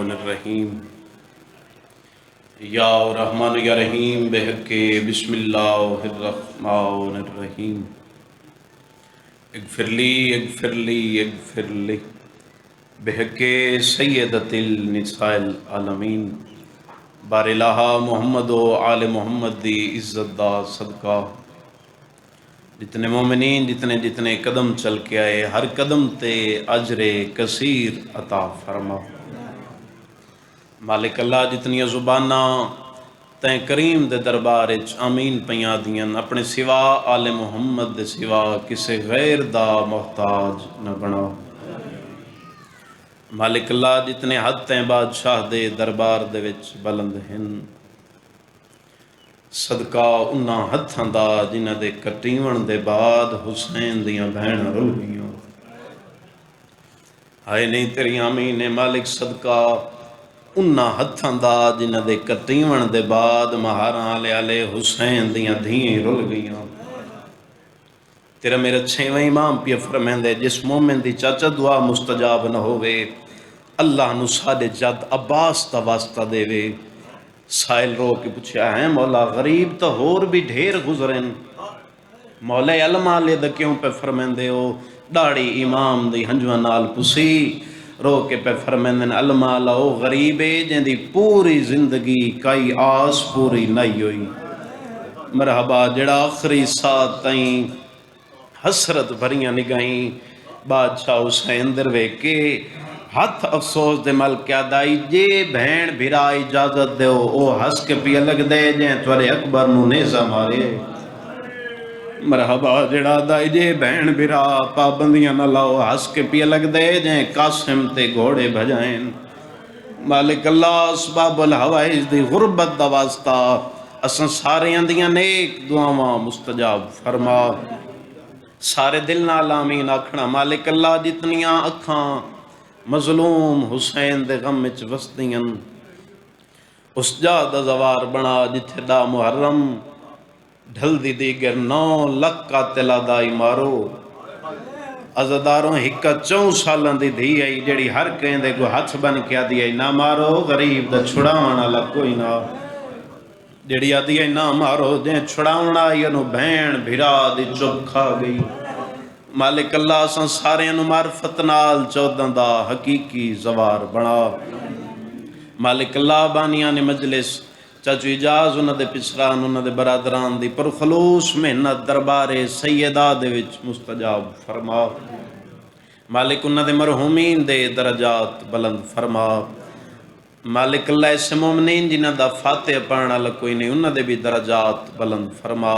الرحمن الرحیم یا رحمان یا رحیم بحق بسم اللہ الرحمن الرحیم اغفر لی بحق سیدت النساء العالمین بار الہ محمد و آل محمد دی عزت دا صدقہ جتنے مومنین جتنے قدم چل کے آئے ہر قدم تے اجر کثیر عطا فرما مالک اللہ جتنی زبانہ تین کریم دے دربار آمین پیاں دیاں اپنے سوا آل محمد دے سوا کسے غیر دا محتاج نہ بنا مالک اللہ جتنے حد تین بادشاہ دے دربار دے وچ بلند ہیں صدقہ انہاں ہتھاں دا جنہ دے کٹیون دے بعد حسین دیاں بہن رل گئیاں ہائے نہیں تیری آمین مالک صدقہ انہاں ہتھاں دا جنہ دے کٹیون دے بعد مہاراں آلے حسین دیاں دھییں رل گئیاں تیرا میرا چھویں امام پیا فرمائندے جس مومن دی چاچا دعا مستجاب نہ ہوئے اللہ نو ساڈے جد عباس دا واسطہ دے وے سائل رو کے پوچھا ہے مولا غریب تو ہور بھی ڈھیر گزرن مولا علماء لے دا کیوں پہ فرمیندے ہو ڈاڑی امام دی ہنجوہ نال پسی رو کے پہ فرمیندن علماء لہو غریبے جن دی پوری زندگی کئی آس پوری نہیں ہوئی مرحبا جڑا آخری ساتھ تائیں حسرت بھریاں نگائیں بادشاہ حسین دروے کے ہاتھ افسوس دے مل کیا دائی جے بہن بھیرا اجازت دے او ہس کے پی لگ دے جیں تورے اکبر نو نیزہ مارے مرحبا جڑا دائی جے بہن بھیرا پابندیاں نہ لاؤ ہس کے پی لگ دے جیں قاسم تے گھوڑے بھجائیں مالک اللہ اسباب الحوائج دی غربت دا واسطہ اساں سارے اندیاں نیک دعاواں مستجاب فرما سارے دل نال آمین آکھنا مالک اللہ جتنیاں اکھاں مظلوم حسین دے غم وچ وسدیاں اس جا دا زوار بنا جتھے دا محرم ڈھل دی دیگر 9 لکھ قاتلہ دائی مارو عزداروں ہکا 4 سالان دی دھی آئی جڑی ہر کہیں دے کو ہاتھ بن کیا دی آئی نہ مارو غریب دا چھڑاونا لگ کوئی نہ جڑی آدھی آئی نہ مارو جیں چھڑاونا ینو بہن بھیرا دی چپ کھا گئی مالک اللہ سن سارے انو معرفت نال 14 دا حقیقی زوار بنا مالک اللہ بانیان مجلس چاچو اجاز انہ دے پسران انہ دے برادران دی پر خلوص محنت دربار سیدہ دے وچ مستجاب فرما مالک انہ دے مرحومین دے درجات بلند فرما مالک اللہ اس مومنین جنہ دا فاتح پڑھنا لکوئی نہیں انہ دے بھی درجات بلند فرما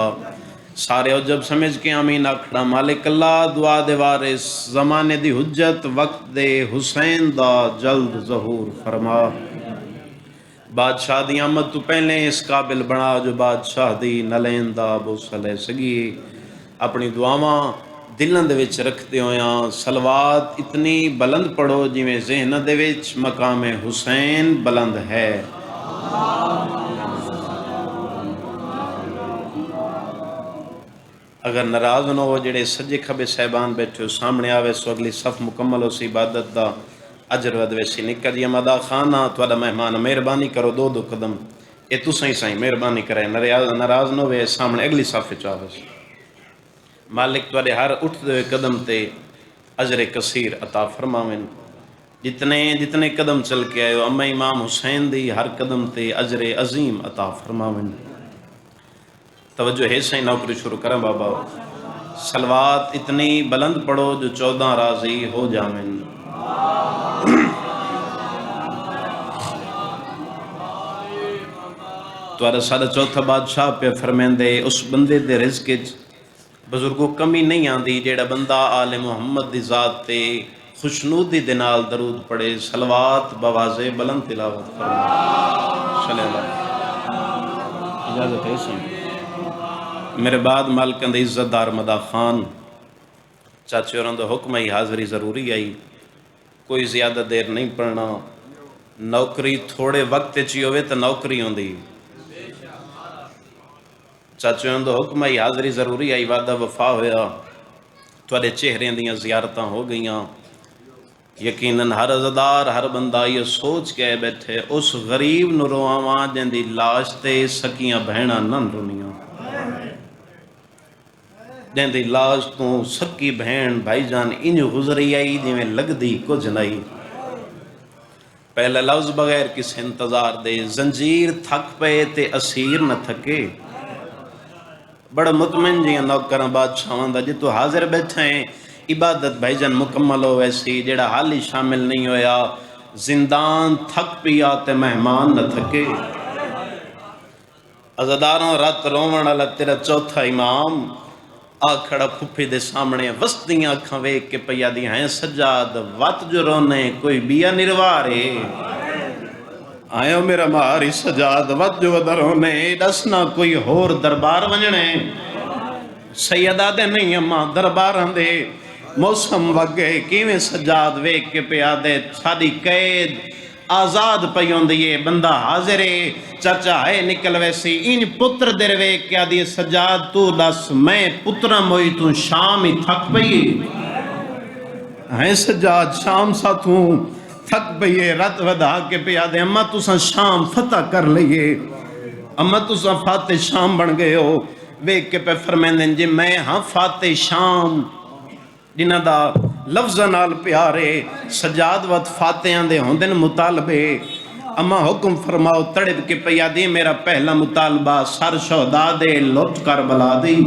سارے او جب سمجھ کے آمین آکھنا مالک اللہ دعا دے وارث زمانے دی حجت وقت دے حسین دا جلد ظہور فرما بادشاہ دی آمد تو پہلے اس قابل بنا جو بادشاہ دی نلین دا ابو صلی سگی اپنی دعاواں دلن دے وچ رکھتے ہویاں صلوات اتنی بلند پڑھو جی میں ذہن دے وچ مقام حسین بلند ہے اگر ناراض نہ ہو جڑے سجے کھبے صاحبان بیٹھے ہو سامنے آوے سو اگلی صف مکمل ہو سی عبادت دا اجر ود ویسی نکل جی مدا خانہ تھوڑا مہمان مہربانی کرو 2 قدم اے تو سائیں مہربانی کرے ناراض نہ ہوئے سامنے اگلی صف چاہو مالک تھوڑے ہر اٹھ دے قدم تے اجر کثیر عطا فرماویں جتنے قدم چل کے آئے ہو اما امام حسین دی ہر قدم تے اجر عظیم عطا فرماویں توجہ ہے سائیں نوکری شروع کریں بابا صلوات اتنی بلند پڑھو جو 14 راضی ہو جامن توارا سارا چوتھا بادشاہ پہ فرمیندے اس بندے دے رزق بزرگوں کمی نہیں آندی جیڑا بندہ آل محمد دی ذات تے خوشنودی دنال درود پڑھے صلوات بوازے بلند تلاوت فرما صلی اللہ اجازت ہے سائیں میرے بعد مالکن دے عزت دار مدا خان چاچے اور اندھو حکم ہی حاضری ضروری آئی کوئی زیادہ دیر نہیں پڑھنا نوکری تھوڑے وقت چی ہوئے تو نوکری ہوں دی چاچے اور اندھو حکم ہی حاضری ضروری آئی وعدہ وفا ہویا توڑے چہرے دیاں زیارتاں ہو گئیاں یقیناً ہر عزادار ہر بندہ یہ سوچ کے بیٹھے اس غریب نو رواواں جن دی لاش تے سکیاں بہناں نہ رونیاں، جن دی لاش تو سکی بہن بھائی جان انج گزری آئی جویں لگدی کچھ نہیں۔ پہلے لفظ بغیر کس انتظار دے، زنجیر تھک پے تے اسیر نہ تھکے۔ بڑا مطمئن جی نوکراں بادشاہاں دا جتو حاضر بیٹھے ہیں، عبادت بھائی جان مکمل ہو ویسی، جڑا حال ہی شامل نہیں ہویا، زندان تھک پیا تے مہمان نہ تھکے۔ عزاداروں رات رومن والا تیرا چوتھا امام آ کھڑا پھپھی دے سامنے وسطیاں اکھاں ویکھ کے پیا دی ہیں سجاد وات جو رونے کوئی بیا نروارے آئیو میرا ماری سجاد وات جو رونے دسنا کوئی ہور دربار ونجنے سیدہ دے نہیں اماں درباراں دے موسم وگے کیویں سجاد ویکھ کے پیا دے ساری قید آزاد پیون دیئے بندہ حاضرے چاچا ہے نکل ویسی ان پتر در ویکھ کیا دیئے سجاد تو دس میں پترہ موئی تو شام ہی تھک پئی ہے سجاد شام سا تو تھک پئی رت ودا کے پیا دے اماں تو سا شام فتح کر لئیے اماں تو سا فاتح شام بن گئے ہو ویکھ کے پہ فرمیندن جی میں ہاں فاتح شام جنہ دا لفظ نال پیارے سجاد وقت فاتحان دے ہوندن مطالبے اما حکم فرماؤ تڑپ کے پیا دی میرا پہلا مطالبہ سر شہداء دے لٹ کر بلا دی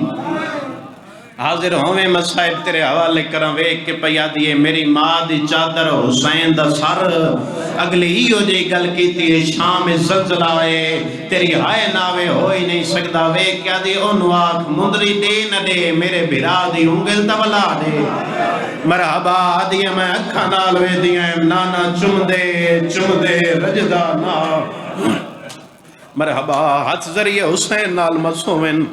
حاضر ہوئے مصائب تیرے حوالے کرن ویکھ کے پیا دیئے میری ماں دی چادر حسین دا سر اگلی ہی ہو جی گل کیتی ہے شام زلزلہ آئے تیری ہائے ناوے ہوئی نہیں سکتا ویکھ کیا دی انو آنکھ مندری دے نہ دے میرے بھرا دی انگل تبلا دے مرحبا دیئے میں اکھا نال وے دیئے نانا چم دے رجدہ نا مرحبا ہاتھ ذریعے حسین نال مسومن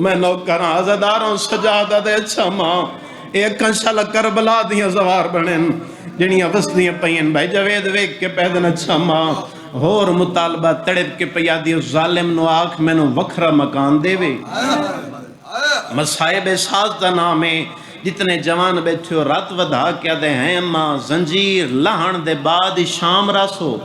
میں نوکراں عزاداروں سجادہ دے اچھا ماں ایک انشاءاللہ کربلا دیاں زوار بنن جنیاں وسطیاں پئین بھائی جوید ویک کے پیدن اچھا ماں ہور مطالبہ تڑپ کے پیا دی ظالم نو آنکھ میں نو وکھرا مکان دے وے مصائب ساز دا نام ہے جتنے جوان بیٹھے ہو رات ودھا کیا دے ہیں ماں زنجیر لہن دے بعد شام راسو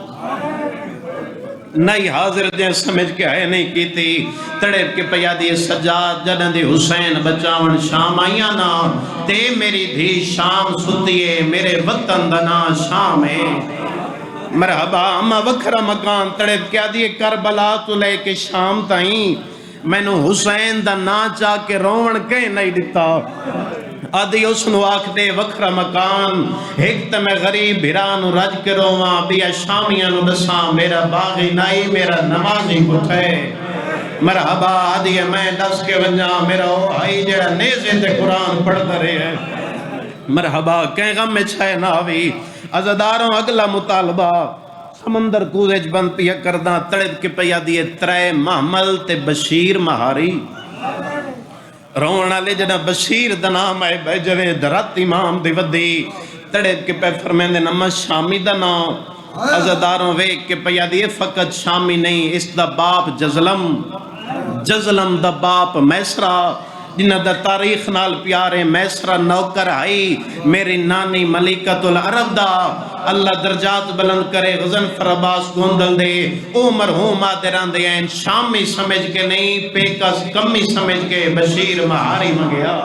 نہیں حاضر دیں سمجھ کے آئے نہیں کیتی تڑپ کے پیا دی سجاد جنہ دی حسین بچاون شام آئیاں نا تے میری دھی شام ستیے میرے وطن دنا شام ہے مرحبا اما وکھرا مکان تڑپ کیا دی کربلا تو لے کے شام تائیں میں نو حسین دا نا چاہ کے روون کہیں نہیں دیتا آدھی اس نو آکھ دے وکھرا مکان ایک میں غریب بھیرانو رج کے رواں بیا شامیاں نو دساں میرا باغی نائی میرا نمازی کٹھے مرحبا آدھی میں دس کے ونجا میرا آئی جڑا نیزے تے قرآن پڑھتا رہے ہیں مرحبا کہیں غم میں چھائے ناوی عزاداروں اگلا مطالبہ سمندر کوزج بند پیا کرداں تڑپ کے پیا دیئے ترے محمل تے بشیر مہاری رونا لے جنا بشیر دنام آئے بے جوے درات امام دی ودی تڑپ کے پہ فرمیندے نمہ شامی دنام عزاداروں ویک کے پیا دیئے فقط شامی نہیں اس دا باپ جزلم دا باپ میسرہ جنہ دا تاریخ نال پیارے میسرہ نوکر آئی میری نانی ملکت العرب دا اللہ درجات بلند کرے غزنفر عباس گوندل دے او مرحوم آدران دے ہیں شامی سمجھ کے نہیں پیکس کمی سمجھ کے بشیر مہاری مگیا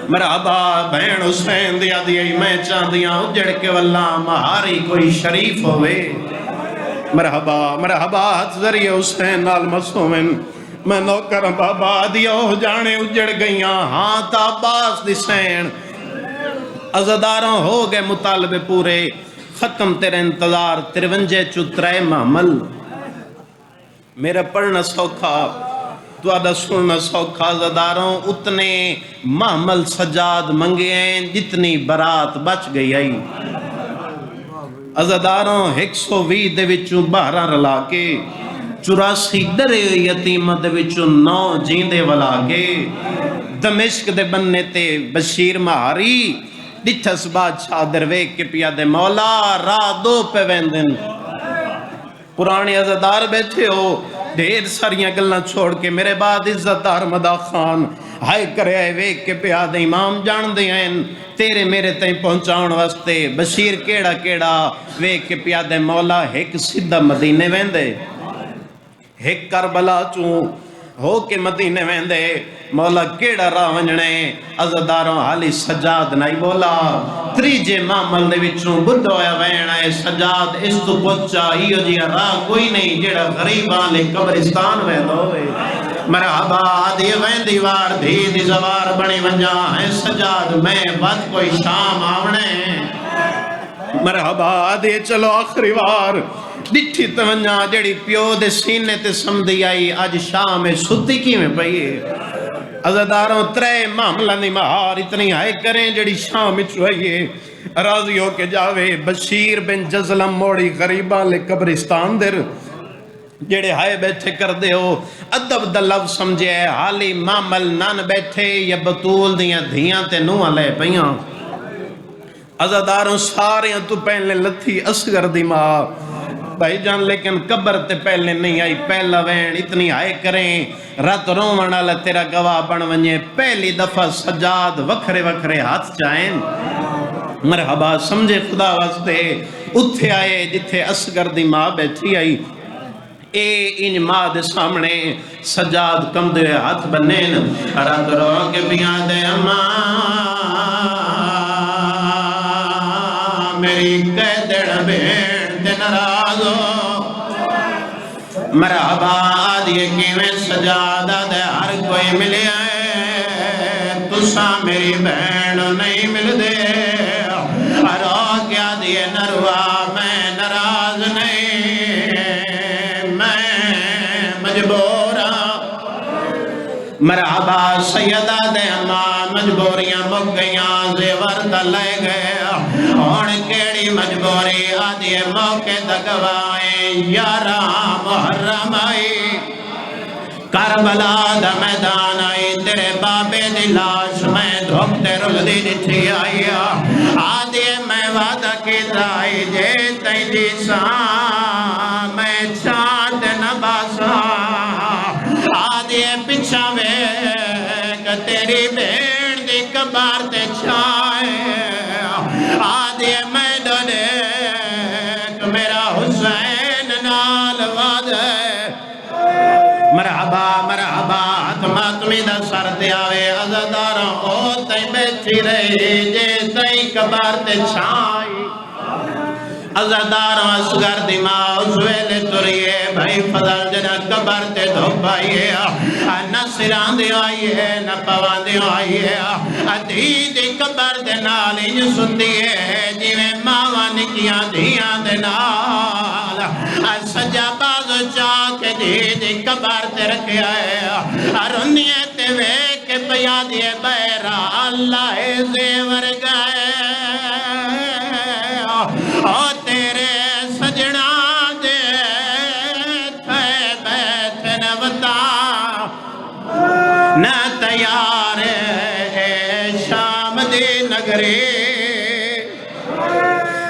مرحبا بہن حسین دیا دیا میں چاندیاں اجڑ کے واللہ مہاری کوئی شریف ہوئے مرحبا حد ذریعہ حسین نال مسومن میں نوکر بابا دیا ہو جانے اجڑ گئیاں ہاں تا عباس دی سین عزاداروں ہو گئے مطالبے پورے ختم تیرے انتظار ترونجے چترائے محمل میرا پڑھنا سوکھا تو آدھا سننا سوکھا عزاداروں اتنے محمل سجاد منگے ہیں جتنی برات بچ گئی آئی عزاداروں 120 دے وچوں 12 رلا کے 84 درے یتیمہ دے وچوں 9 جیندے والا کے دمشق دے بننے تے بشیر مہاری ڈٹھس بادشاہ درویک کے پیا دے مولا راہ دو پہ ویندن پرانے عزادار بیٹھے ہو ڈھیر ساریاں گلنا چھوڑ کے میرے بعد عزتدار مدا خان ہائے کرے ویک کے پیا دے امام جان دے ہیں تیرے میرے تائیں پہنچاؤن واسطے بشیر کیڑا کیڑا ویک کے پیا دے مولا ایک سدھا مدینے ویندے ایک کربلا چوں ہو کے مدینے ویندے مولا کیڑا راہ ونجنے عزداروں حالی سجاد نہیں بولا تریجے معامل دے وچوں بدھو یا وینا ہے سجاد اس تو پچا ہیو جی راہ کوئی نہیں جڑا غریبان لے قبرستان ویندو ہوئے مرحبا آدھی ویندی وار دھی دی زوار بنی ونجا ہے سجاد میں بات کوئی شام آونے مرحبا آدھی چلو آخری وار ڈٹھی تونجا جڑی پیو دے سینے تے سمدھی آئی آج شام ستی کی میں پئیے عزداروں ترے معاملہ نہیں مہار اتنی آئے کریں جڑی شام چوئیے راضی ہو کے جاوے بشیر بن جزلم موڑی غریبان لے قبرستان در جڑے ہائے بیٹھے کر دے ہو ادب دا لفظ سمجھے حالی معامل نان بیٹھے یا بطول دیاں دھیاں تے نوہ لے پیاں عزداروں سارے تو پہلے لتھی اصغر دی ماں بھائی جان لیکن قبر تے پہلے نہیں آئی پہلا وین اتنی آئے کریں رات رومن والا تیرا گواہ بن ونجے پہلی دفعہ سجاد وکھرے وکھرے ہاتھ چاہیں مرحبا سمجھے خدا واسطے اتھے آئے جتھے اصغر دی ماں بیٹھی آئی اے ان ماں دے سامنے سجاد کم دے ہاتھ بنین رات رو کے بیاں دے اماں میری قیدڑ بین دے نرازو مرحبا آدھیے کیویں سجادہ دے ہر کوئی ملے آئے تسا میری بین نہیں مل دے رو کیا دیے نروا میں نراز نہیں میں مجبورا مرحبا سیدہ دے اماں مجبوریاں مک گئیاں زیور دا لے گئے اور کیڑی مجبوری آدھی موقع دگوائیں یارہ محرم آئی کربلا دا میدان آئی تیرے بابے دی لاش میں دھوکتے رل دی دٹھی آئی آدھی میں وعدہ کی دائی جے تین دی ساں میں چاند نباسا آدھی پچھا ویک تیری بین دی کبار تے چھائے آدھی میں ڈولیک میرا حسین نال وعدہ مرحبا مرحبا حتماتمی دا سر دیاوے عزداروں او تائیں بیٹھی رہی جے تائیں کبار تے چھائی عزداروں اصغر دی ماں اس ویلے تریے بھائی فضل جنہ کبار تے دھوپ آئیے نہ سران دیو آئیے نہ پوان دیو آئیے ادھی دی کبار دے نال انج سندیے جیویں ماں نکیاں دھیاں دے نال سجا بازو چاک دی دی کبار تے رکھے آئے رنیے تے ویک پیا دیے بیرا اللہ زیور گئے او تیرے سجنا دے تھے بیٹھن وطا نہ تیار شام دی نگری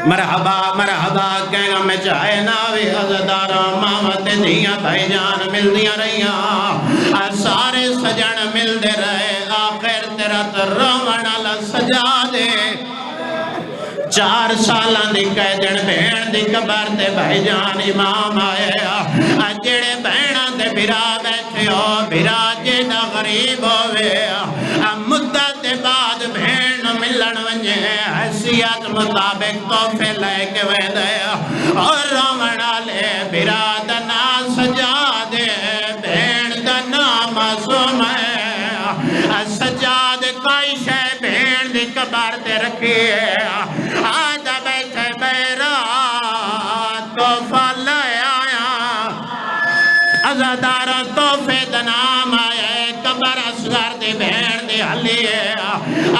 مرحبا مرحبا کہنا میں چاہے ناوی عزداروں مامت دیاں بھائی جان مل دیاں رہیاں سارے سجن مل دے رہے آخر تیرا رومن سجا دے 4 سالان دی قیدن بھین دی قبر تے بھائی جان امام آئے جڑے بھیناں دے بھرا بیٹھے ہو بھرا جیدہ غریب ہوئے مدت بعد بھین ملن ونجے حیثیت مطابق توفے لے کے ویدے اور رومنہ لے بھرا دنا سجا دے بھین دنا معصوم ہے سجاد کوئی شے بھین دی قبر تے رکھی ہے آدھا بیٹھے بیرا توفہ لے آیا عزدارہ توفے دنام آئے قبر اصغر دی بھین دی حلی ہے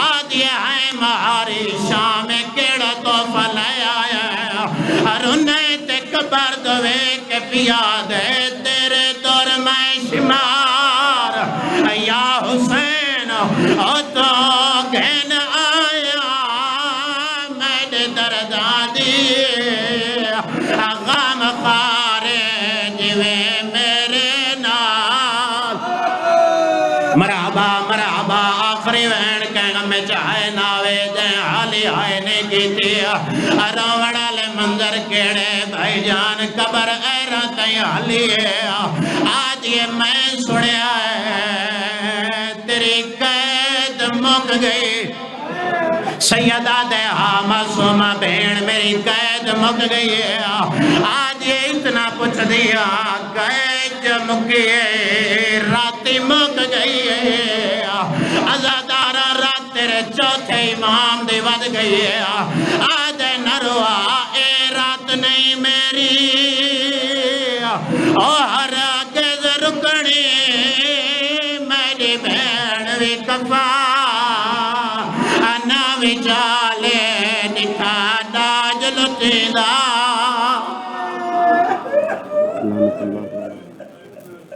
آدھی ہے مہاری شام کیڑا توفہ لے آیا رنے تے قبر دوے کے پیا دے تیرے دور میں شمار یا حسین او تو گھن آیا میرے دردان دی غم خارے جوے میرے نال مرحبا مرحبا آئے نہیں کیتی روڑ والے منظر کیڑے بھائی جان قبر ایرا تھی حالی ہے آج یہ میں سنیا ہے تیری قید مک گئی سیدہ دے معصومہ بہن میری قید مک گئی ہے آج یہ اتنا پوچھ دیا قید مکی ہے راتی مک گئی ہے عزادارہ رات تیرے چوتھے امام دی ود گئی ہے آج نروا اے رات نہیں میری اور آگز رکڑی میری بہن بھی کفا ناوی چالے نکھا داج لٹی دا